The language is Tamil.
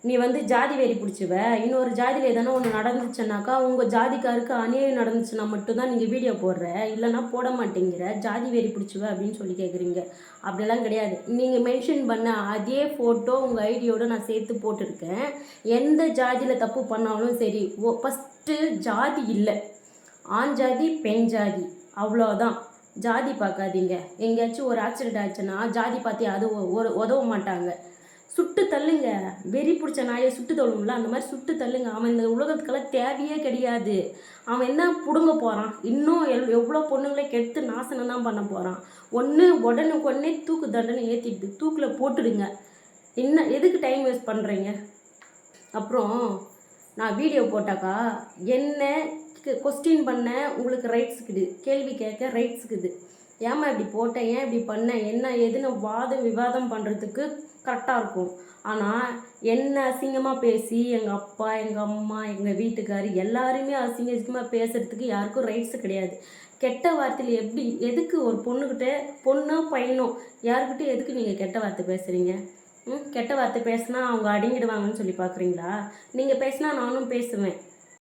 நீ வந்து ஜாதி வெறி பிடிச்சிவ, இன்னொரு ஜாதியில் எதனா ஒன்று நடந்துச்சுன்னாக்கா உங்கள் ஜாதிக்காருக்கு அநியாயம் நடந்துச்சுன்னா மட்டும்தான் நீங்கள் வீடியோ போடுற, இல்லைன்னா போட மாட்டேங்கிற, ஜாதி வெறி பிடிச்சிவ அப்படின்னு சொல்லி கேட்குறீங்க. அப்படிலாம் கிடையாது. நீங்கள் மென்ஷன் பண்ண அதே ஃபோட்டோ உங்கள் ஐடியோடு நான் சேர்த்து போட்டிருக்கேன். எந்த ஜாதியில் தப்பு பண்ணாலும் சரி, ஃபஸ்ட்டு ஜாதி இல்லை, ஆண் ஜாதி பெண் ஜாதி அவ்வளோதான். ஜாதி பார்க்காதீங்க. எங்கேயாச்சும் ஒரு ஆக்சிடென்ட் ஆச்சுன்னா ஜாதி பார்த்து அது உதவ மாட்டாங்க. சுட்டு தள்ளுங்க. வெறி பிடிச்ச நாயை சுட்டு தள்ளும்ல, அந்த மாதிரி சுட்டு தள்ளுங்க. அவன் இந்த உலகத்துக்கெல்லாம் தேவையே கிடையாது. அவன் என்ன பிடுங்க போகிறான்? இன்னும் எவ்வளோ பொண்ணுங்களே கெடுத்து நாசனம் தான் பண்ண போகிறான். உடனே தூக்கு தண்டனை ஏற்றிட்டு தூக்கில் போட்டுடுங்க. என்ன எதுக்கு டைம் வேஸ்ட் பண்ணுறீங்க? அப்புறம் நான் வீடியோ போட்டாக்கா என்ன கொஸ்டின் பண்ண உங்களுக்கு ரைட்ஸ் இருக்குது, கேள்வி கேட்க ரைட்ஸ் இருக்குது. ஏம்மா இப்படி போட்டேன், ஏன் இப்படி பண்ணேன், என்ன எதுன்னு விவாதம் பண்ணுறதுக்கு கரெக்டாக இருக்கும். ஆனால் என்ன அசிங்கமாக பேசி எங்கள் அப்பா, எங்கள் அம்மா, எங்கள் வீட்டுக்கார் எல்லாருமே அசிங்கமாக பேசுகிறதுக்கு யாருக்கும் ரைட்ஸு கிடையாது. கெட்ட வார்த்தையில் எதுக்கு ஒரு பொண்ணோ பையனோ யாருக்கிட்ட எதுக்கு நீங்கள் கெட்ட வார்த்தை பேசுகிறீங்க? கெட்ட வார்த்தை பேசினா அவங்க அடங்கிடுவாங்கன்னு சொல்லி பார்க்குறீங்களா? நீங்கள் பேசினா நானும் பேசுவேன்.